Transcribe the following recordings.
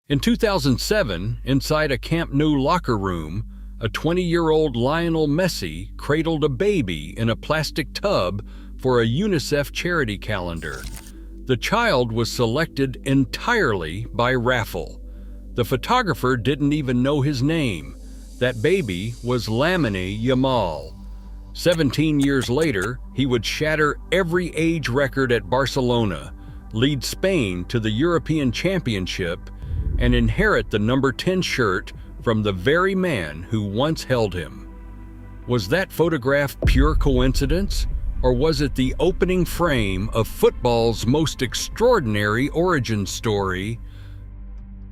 In 2007, inside a Camp Nou locker room, a 20-year-old Lionel Messi cradled a baby in a plastic tub for a UNICEF charity calendar. The child was selected entirely by raffle. The photographer didn't even know his name. That baby was Lamine Yamal. 17 years later, he would shatter every age record at Barcelona, lead Spain to the European Championship, and inherit the number 10 shirt from the very man who once held him. Was that photograph pure coincidence, or was it the opening frame of football's most extraordinary origin story?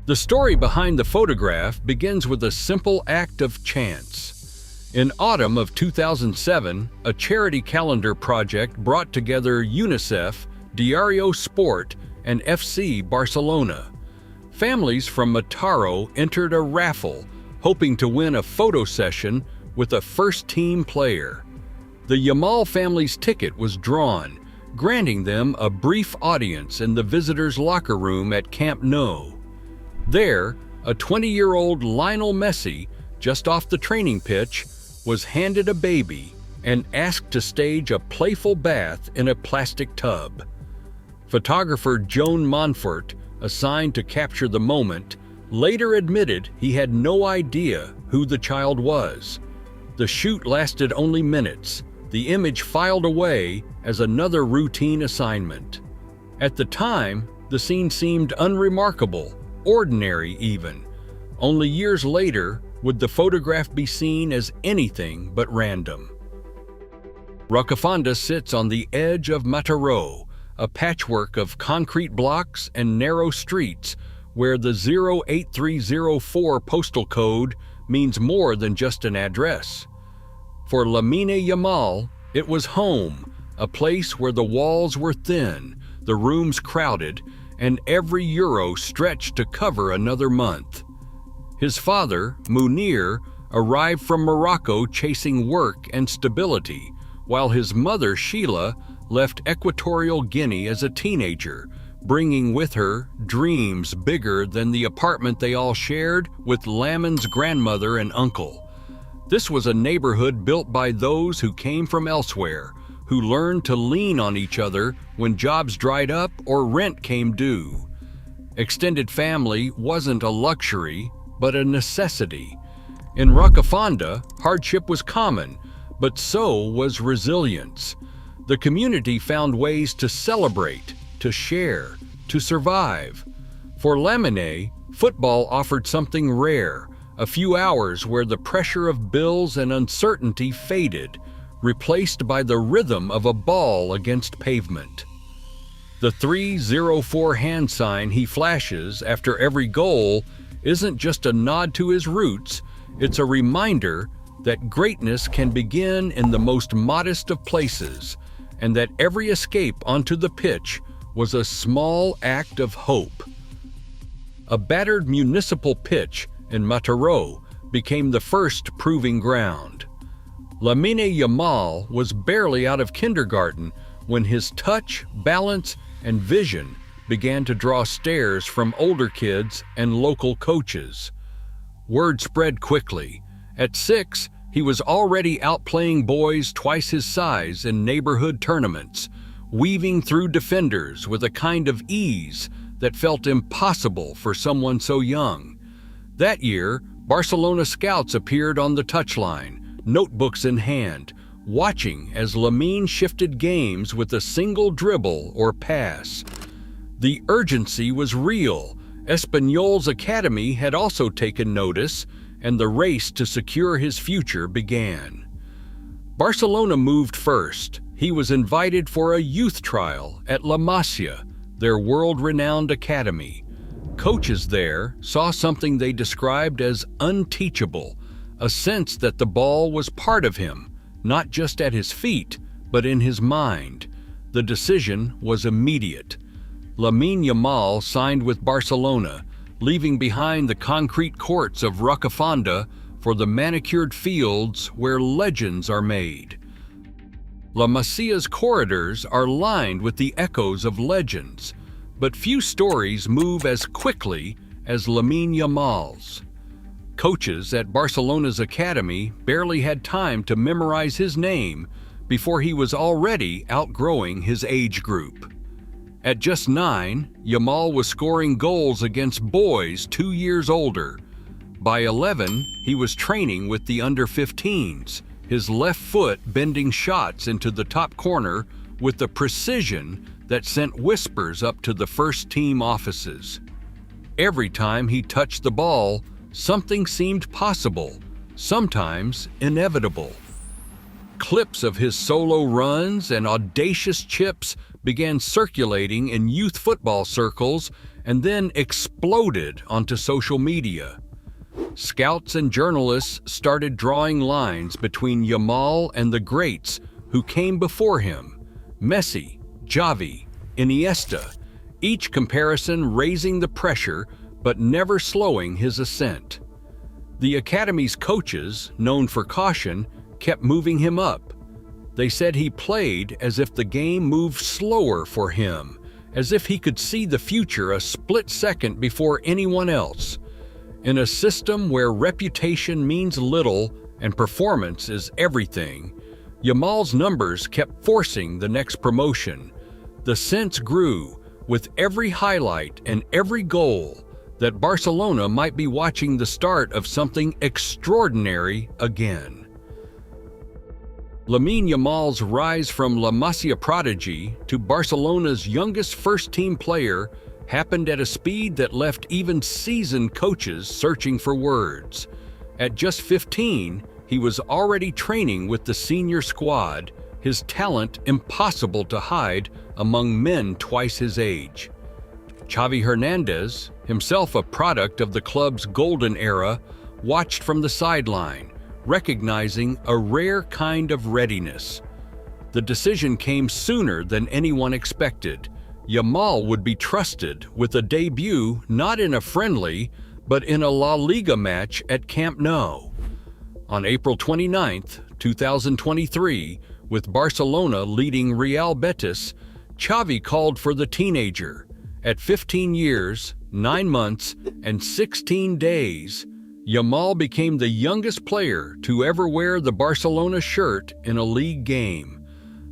The story behind the photograph begins with a simple act of chance. In autumn of 2007, a charity calendar project brought together UNICEF, Diario Sport, and FC Barcelona. Families from Mataró entered a raffle, hoping to win a photo session with a first-team player. The Yamal family's ticket was drawn, granting them a brief audience in the visitors' locker room at Camp Nou. There, a 20-year-old Lionel Messi, just off the training pitch, was handed a baby and asked to stage a playful bath in a plastic tub. Photographer Joan Monfort, assigned to capture the moment, later admitted he had no idea who the child was. The shoot lasted only minutes, the image filed away as another routine assignment. At the time, the scene seemed unremarkable, ordinary even. Only years later would the photograph be seen as anything but random. Rocafonda sits on the edge of Mataró, a patchwork of concrete blocks and narrow streets where the 08304 postal code means more than just an address. For Lamine Yamal, it was home, a place where the walls were thin, the rooms crowded, and every euro stretched to cover another month. His father, Munir, arrived from Morocco chasing work and stability, while his mother, Sheila, left Equatorial Guinea as a teenager, bringing with her dreams bigger than the apartment they all shared with Lamine's grandmother and uncle. This was a neighborhood built by those who came from elsewhere, who learned to lean on each other when jobs dried up or rent came due. Extended family wasn't a luxury, but a necessity. In Rocafonda, hardship was common, but so was resilience. The community found ways to celebrate, to share, to survive. For Lamine, football offered something rare, a few hours where the pressure of bills and uncertainty faded, replaced by the rhythm of a ball against pavement. The 304 hand sign he flashes after every goal isn't just a nod to his roots, it's a reminder that greatness can begin in the most modest of places, and that every escape onto the pitch was a small act of hope. A battered municipal pitch in Mataró became the first proving ground. Lamine Yamal was barely out of kindergarten when his touch, balance, and vision began to draw stares from older kids and local coaches. Word spread quickly. At 6, he was already outplaying boys twice his size in neighborhood tournaments, weaving through defenders with a kind of ease that felt impossible for someone so young. That year, Barcelona scouts appeared on the touchline, notebooks in hand, watching as Lamine shifted games with a single dribble or pass. The urgency was real. Espanyol's academy had also taken notice, and the race to secure his future began. Barcelona moved first. He was invited for a youth trial at La Masia, their world-renowned academy. Coaches there saw something they described as unteachable, a sense that the ball was part of him, not just at his feet, but in his mind. The decision was immediate. Lamine Yamal signed with Barcelona, leaving behind the concrete courts of Rocafonda for the manicured fields where legends are made. La Masia's corridors are lined with the echoes of legends, but few stories move as quickly as Lamine Yamal's. Coaches at Barcelona's academy barely had time to memorize his name before he was already outgrowing his age group. At just 9, Yamal was scoring goals against boys 2 years older. By 11, he was training with the under-15s, his left foot bending shots into the top corner with a precision that sent whispers up to the first-team offices. Every time he touched the ball, something seemed possible, sometimes inevitable. Clips of his solo runs and audacious chips began circulating in youth football circles and then exploded onto social media. Scouts and journalists started drawing lines between Yamal and the greats who came before him: Messi, Xavi, Iniesta, each comparison raising the pressure but never slowing his ascent. The academy's coaches, known for caution, kept moving him up. They said he played as if the game moved slower for him, as if he could see the future a split second before anyone else. In a system where reputation means little and performance is everything, Yamal's numbers kept forcing the next promotion. The sense grew, with every highlight and every goal, that Barcelona might be watching the start of something extraordinary again. Lamine Yamal's rise from La Masia prodigy to Barcelona's youngest first-team player happened at a speed that left even seasoned coaches searching for words. At just 15, he was already training with the senior squad, his talent impossible to hide among men twice his age. Xavi Hernandez, himself a product of the club's golden era, watched from the sideline, recognizing a rare kind of readiness. The decision came sooner than anyone expected. Yamal would be trusted with a debut not in a friendly, but in a La Liga match at Camp Nou. On April 29, 2023, with Barcelona leading Real Betis, Xavi called for the teenager. At 15 years, 9 months, and 16 days, Yamal became the youngest player to ever wear the Barcelona shirt in a league game.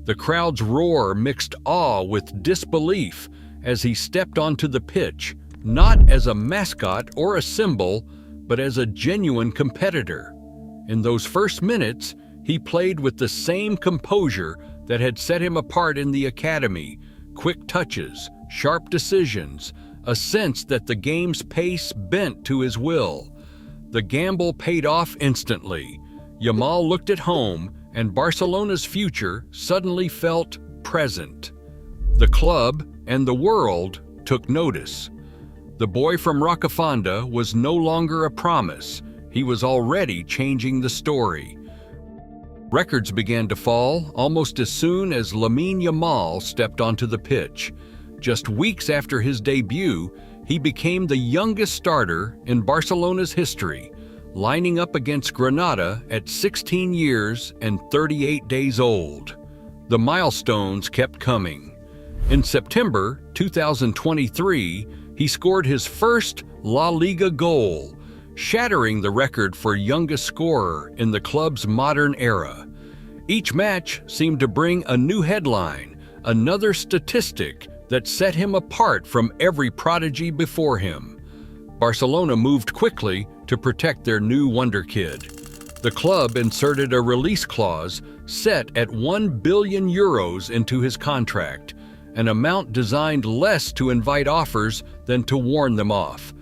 The crowd's roar mixed awe with disbelief as he stepped onto the pitch, not as a mascot or a symbol, but as a genuine competitor. In those first minutes, he played with the same composure that had set him apart in the academy: quick touches, sharp decisions, a sense that the game's pace bent to his will. The gamble paid off instantly. Yamal looked at home, and Barcelona's future suddenly felt present. The club and the world took notice. The boy from Rocafonda was no longer a promise. He was already changing the story. Records began to fall almost as soon as Lamine Yamal stepped onto the pitch. Just weeks after his debut, he became the youngest starter in Barcelona's history, lining up against Granada at 16 years and 38 days old. The milestones kept coming. In September 2023, he scored his first La Liga goal, shattering the record for youngest scorer in the club's modern era. Each match seemed to bring a new headline, another statistic that set him apart from every prodigy before him. Barcelona moved quickly to protect their new wonder kid. The club inserted a release clause set at €1 billion into his contract, an amount designed less to invite offers than to warn them off.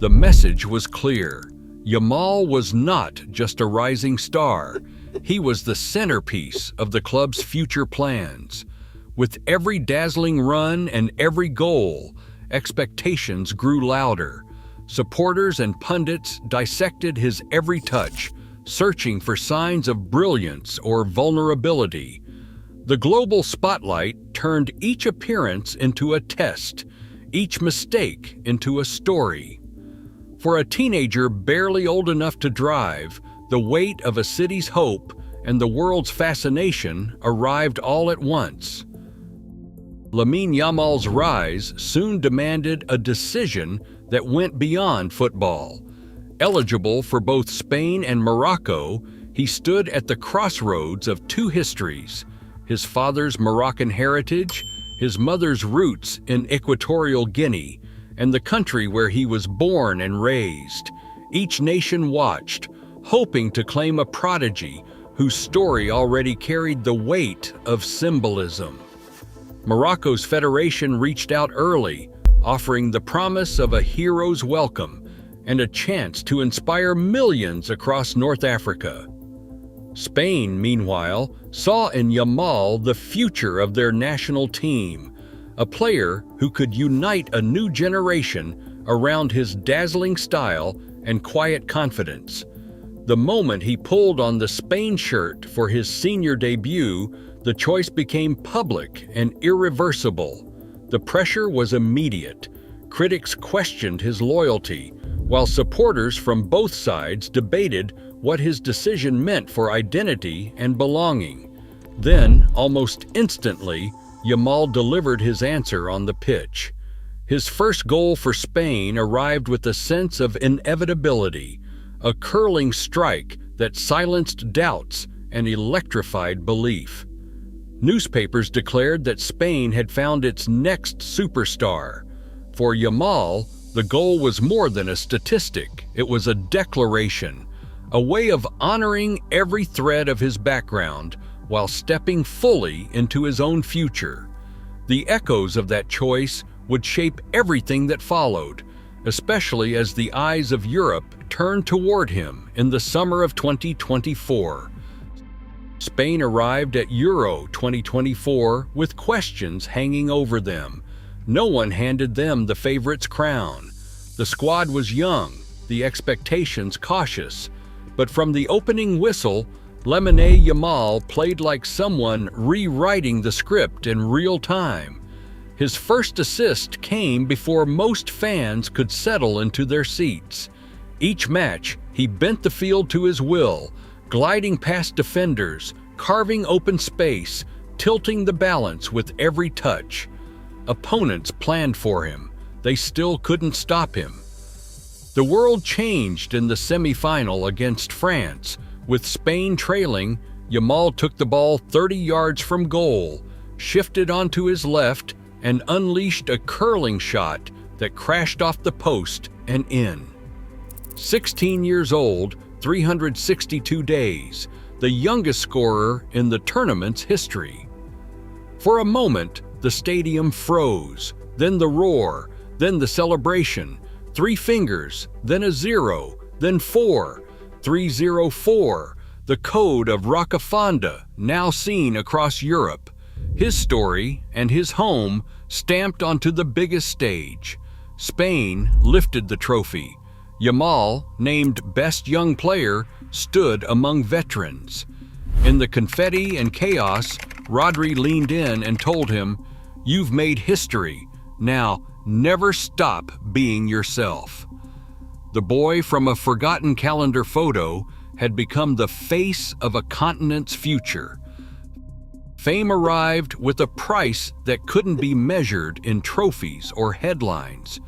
The message was clear. Yamal was not just a rising star. He was the centerpiece of the club's future plans. With every dazzling run and every goal, expectations grew louder. Supporters and pundits dissected his every touch, searching for signs of brilliance or vulnerability. The global spotlight turned each appearance into a test, each mistake into a story. For a teenager barely old enough to drive, the weight of a city's hope and the world's fascination arrived all at once. Lamine Yamal's rise soon demanded a decision that went beyond football. Eligible for both Spain and Morocco, he stood at the crossroads of two histories: his father's Moroccan heritage, his mother's roots in Equatorial Guinea, and the country where he was born and raised. Each nation watched, hoping to claim a prodigy whose story already carried the weight of symbolism. Morocco's federation reached out early, offering the promise of a hero's welcome and a chance to inspire millions across North Africa. Spain, meanwhile, saw in Yamal the future of their national team, a player who could unite a new generation around his dazzling style and quiet confidence. The moment he pulled on the Spain shirt for his senior debut, the choice became public and irreversible. The pressure was immediate. Critics questioned his loyalty, while supporters from both sides debated what his decision meant for identity and belonging. Then, almost instantly, Yamal delivered his answer on the pitch. His first goal for Spain arrived with a sense of inevitability, a curling strike that silenced doubts and electrified belief. Newspapers declared that Spain had found its next superstar. For Yamal, the goal was more than a statistic. It was a declaration, a way of honoring every thread of his background while stepping fully into his own future. The echoes of that choice would shape everything that followed, especially as the eyes of Europe turned toward him in the summer of 2024. Spain arrived at Euro 2024 with questions hanging over them. No one handed them the favorite's crown. The squad was young, the expectations cautious, but from the opening whistle, Lamine Yamal played like someone rewriting the script in real time. His first assist came before most fans could settle into their seats. Each match, he bent the field to his will, gliding past defenders, carving open space, tilting the balance with every touch. Opponents planned for him. They still couldn't stop him. The world changed in the semi-final against France. With Spain trailing, Yamal took the ball 30 yards from goal, shifted onto his left, and unleashed a curling shot that crashed off the post and in. 16 years old, 362 days, the youngest scorer in the tournament's history. For a moment, the stadium froze, then the roar, then the celebration. 3 fingers, then a 0, then 4. 304, the code of Rocafonda, now seen across Europe. His story and his home stamped onto the biggest stage. Spain lifted the trophy. Yamal, named Best Young Player, stood among veterans. In the confetti and chaos, Rodri leaned in and told him, "You've made history. Now, never stop being yourself." The boy from a forgotten calendar photo had become the face of a continent's future. Fame arrived with a price that couldn't be measured in trophies or headlines.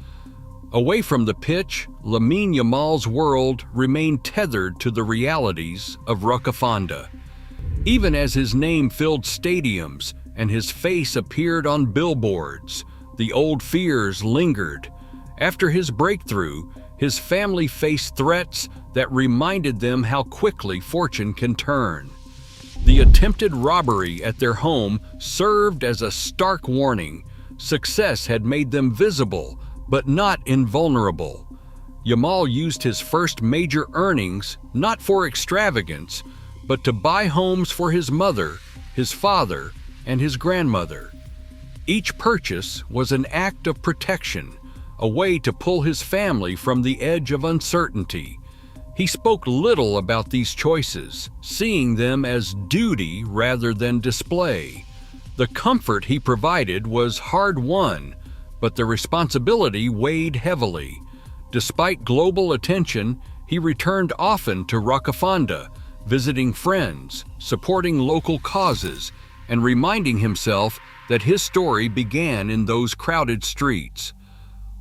Away from the pitch, Lamine Yamal's world remained tethered to the realities of Rocafonda. Even as his name filled stadiums and his face appeared on billboards, the old fears lingered. After his breakthrough, his family faced threats that reminded them how quickly fortune can turn. The attempted robbery at their home served as a stark warning. Success had made them visible, but not invulnerable. Yamal used his first major earnings not for extravagance, but to buy homes for his mother, his father, and his grandmother. Each purchase was an act of protection, a way to pull his family from the edge of uncertainty. He spoke little about these choices, seeing them as duty rather than display. The comfort he provided was hard-won, but the responsibility weighed heavily. Despite global attention, he returned often to Rocafonda, visiting friends, supporting local causes, and reminding himself that his story began in those crowded streets.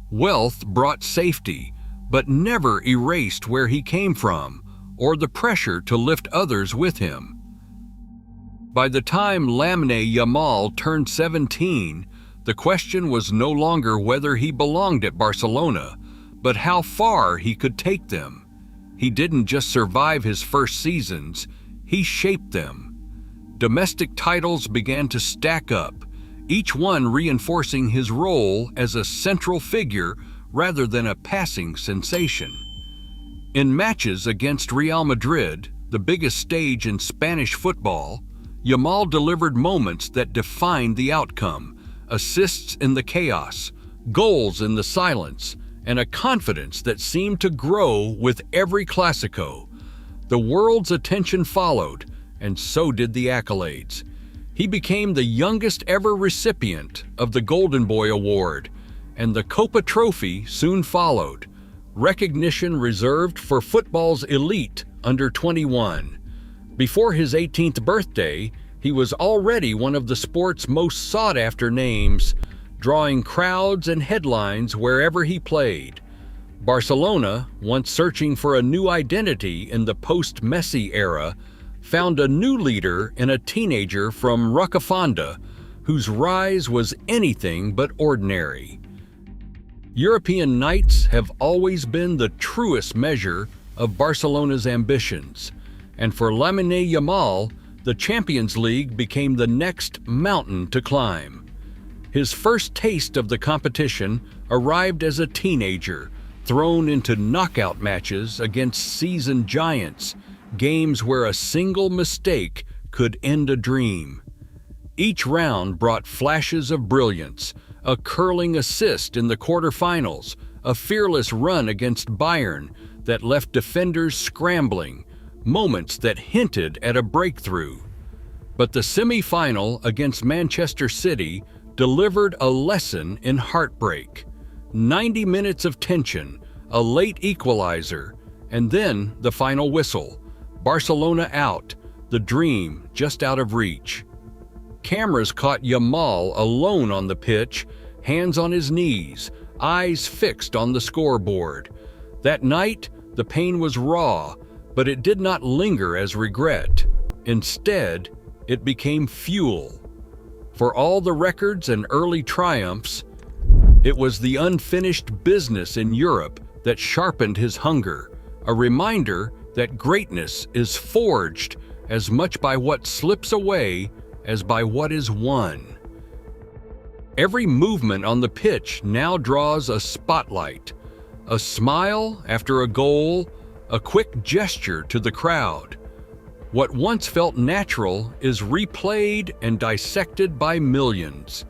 Wealth brought safety, but never erased where he came from or the pressure to lift others with him. By the time Lamine Yamal turned 17, the question was no longer whether he belonged at Barcelona, but how far he could take them. He didn't just survive his first seasons, he shaped them. Domestic titles began to stack up, each one reinforcing his role as a central figure rather than a passing sensation. In matches against Real Madrid, the biggest stage in Spanish football, Yamal delivered moments that defined the outcome, assists in the chaos, goals in the silence, and a confidence that seemed to grow with every Clásico. The world's attention followed, and so did the accolades. He became the youngest ever recipient of the Golden Boy Award, and the Copa Trophy soon followed, recognition reserved for football's elite under 21. Before his 18th birthday, he was already one of the sport's most sought-after names, drawing crowds and headlines wherever he played. Barcelona, once searching for a new identity in the post-Messi era, found a new leader in a teenager from Rocafonda, whose rise was anything but ordinary. European nights have always been the truest measure of Barcelona's ambitions, and for Lamine Yamal, the Champions League became the next mountain to climb. His first taste of the competition arrived as a teenager, thrown into knockout matches against seasoned giants, games where a single mistake could end a dream. Each round brought flashes of brilliance, a curling assist in the quarterfinals, a fearless run against Bayern that left defenders scrambling, moments that hinted at a breakthrough. But the semi-final against Manchester City delivered a lesson in heartbreak. 90 minutes of tension, a late equalizer, and then the final whistle. Barcelona out, the dream just out of reach. Cameras caught Yamal alone on the pitch, hands on his knees, eyes fixed on the scoreboard. That night, the pain was raw, but it did not linger as regret. Instead, it became fuel. For all the records and early triumphs, it was the unfinished business in Europe that sharpened his hunger, a reminder that greatness is forged as much by what slips away as by what is won. Every movement on the pitch now draws a spotlight, a smile after a goal, a quick gesture to the crowd. What once felt natural is replayed and dissected by millions.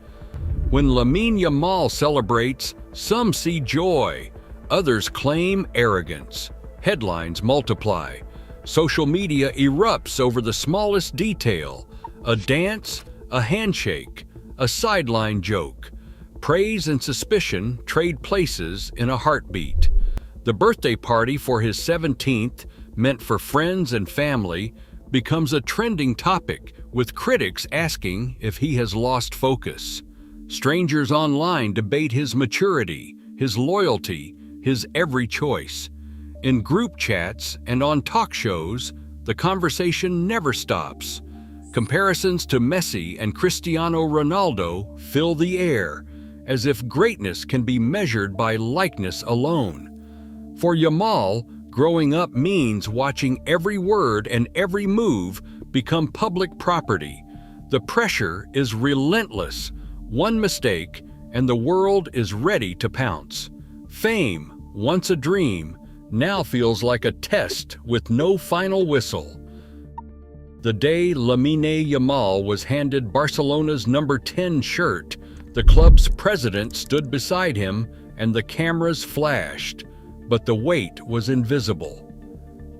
When Lamine Yamal celebrates, some see joy, others claim arrogance. Headlines multiply. Social media erupts over the smallest detail, a dance, a handshake, a sideline joke. Praise and suspicion trade places in a heartbeat. The birthday party for his 17th, meant for friends and family, becomes a trending topic, with critics asking if he has lost focus. Strangers online debate his maturity, his loyalty, his every choice. In group chats and on talk shows, the conversation never stops. Comparisons to Messi and Cristiano Ronaldo fill the air, as if greatness can be measured by likeness alone. For Yamal, growing up means watching every word and every move become public property. The pressure is relentless. One mistake, and the world is ready to pounce. Fame, once a dream, now feels like a test with no final whistle. The day Lamine Yamal was handed Barcelona's number 10 shirt, the club's president stood beside him and the cameras flashed, but the weight was invisible.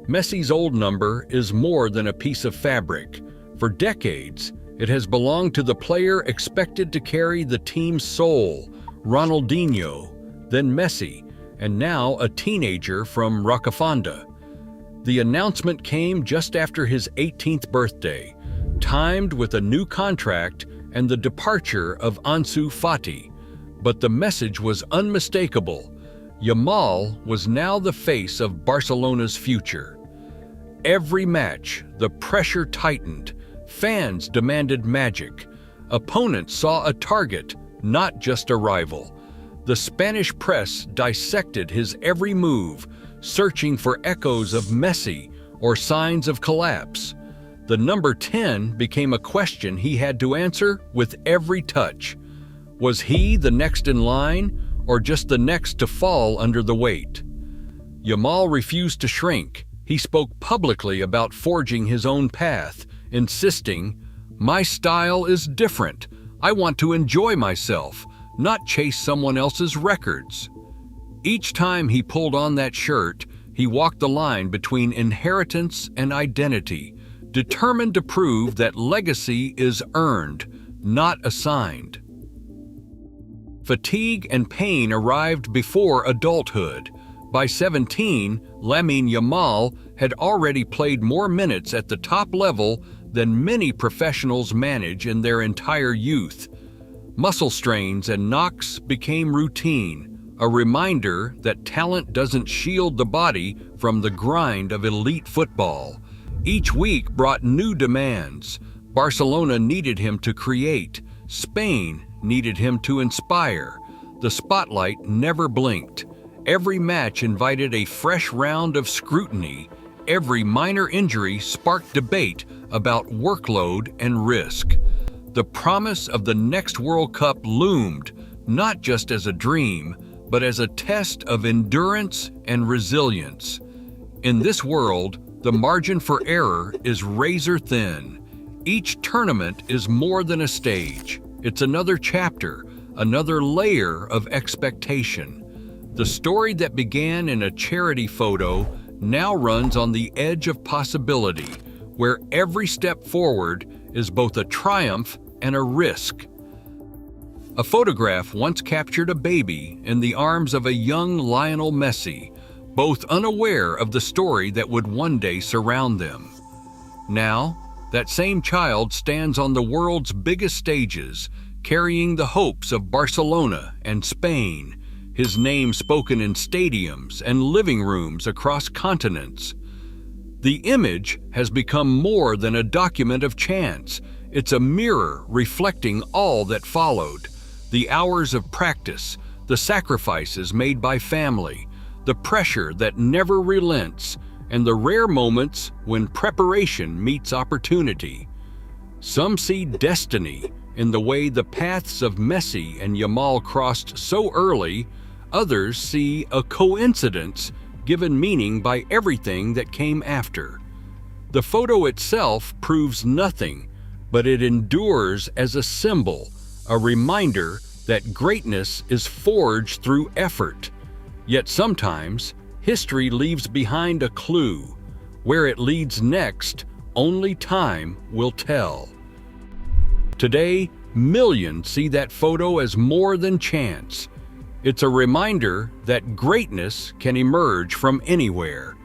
Messi's old number is more than a piece of fabric. For decades, it has belonged to the player expected to carry the team's soul, Ronaldinho, then Messi, and now a teenager from Rocafonda. The announcement came just after his 18th birthday, timed with a new contract and the departure of Ansu Fati. But the message was unmistakable. Yamal was now the face of Barcelona's future. Every match, the pressure tightened. Fans demanded magic. Opponents saw a target, not just a rival. The Spanish press dissected his every move, searching for echoes of Messi or signs of collapse. The number 10 became a question he had to answer with every touch. Was he the next in line, or just the next to fall under the weight? Yamal refused to shrink. He spoke publicly about forging his own path, insisting, "My style is different. I want to enjoy myself, not chase someone else's records." Each time he pulled on that shirt, he walked the line between inheritance and identity, determined to prove that legacy is earned, not assigned. Fatigue and pain arrived before adulthood. By 17, Lamine Yamal had already played more minutes at the top level than many professionals manage in their entire youth. Muscle strains and knocks became routine, a reminder that talent doesn't shield the body from the grind of elite football. Each week brought new demands. Barcelona needed him to create. Spain needed him to inspire. The spotlight never blinked. Every match invited a fresh round of scrutiny. Every minor injury sparked debate about workload and risk. The promise of the next World Cup loomed, not just as a dream, but as a test of endurance and resilience. In this world, the margin for error is razor thin. Each tournament is more than a stage. It's another chapter, another layer of expectation. The story that began in a charity photo now runs on the edge of possibility, where every step forward is both a triumph and a risk. A photograph once captured a baby in the arms of a young Lionel Messi, both unaware of the story that would one day surround them. Now, that same child stands on the world's biggest stages, carrying the hopes of Barcelona and Spain, his name spoken in stadiums and living rooms across continents. The image has become more than a document of chance. It's a mirror reflecting all that followed. The hours of practice, the sacrifices made by family, the pressure that never relents, and the rare moments when preparation meets opportunity. Some see destiny in the way the paths of Messi and Yamal crossed so early. Others see a coincidence given meaning by everything that came after. The photo itself proves nothing, but it endures as a symbol, a reminder that greatness is forged through effort. Yet sometimes, history leaves behind a clue. Where it leads next, only time will tell. Today, millions see that photo as more than chance. It's a reminder that greatness can emerge from anywhere.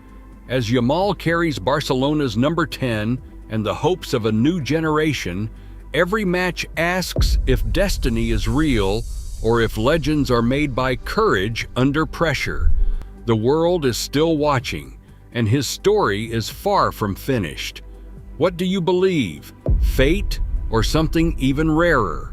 As Yamal carries Barcelona's number 10 and the hopes of a new generation, every match asks if destiny is real or if legends are made by courage under pressure. The world is still watching, and his story is far from finished. What do you believe? Fate or something even rarer?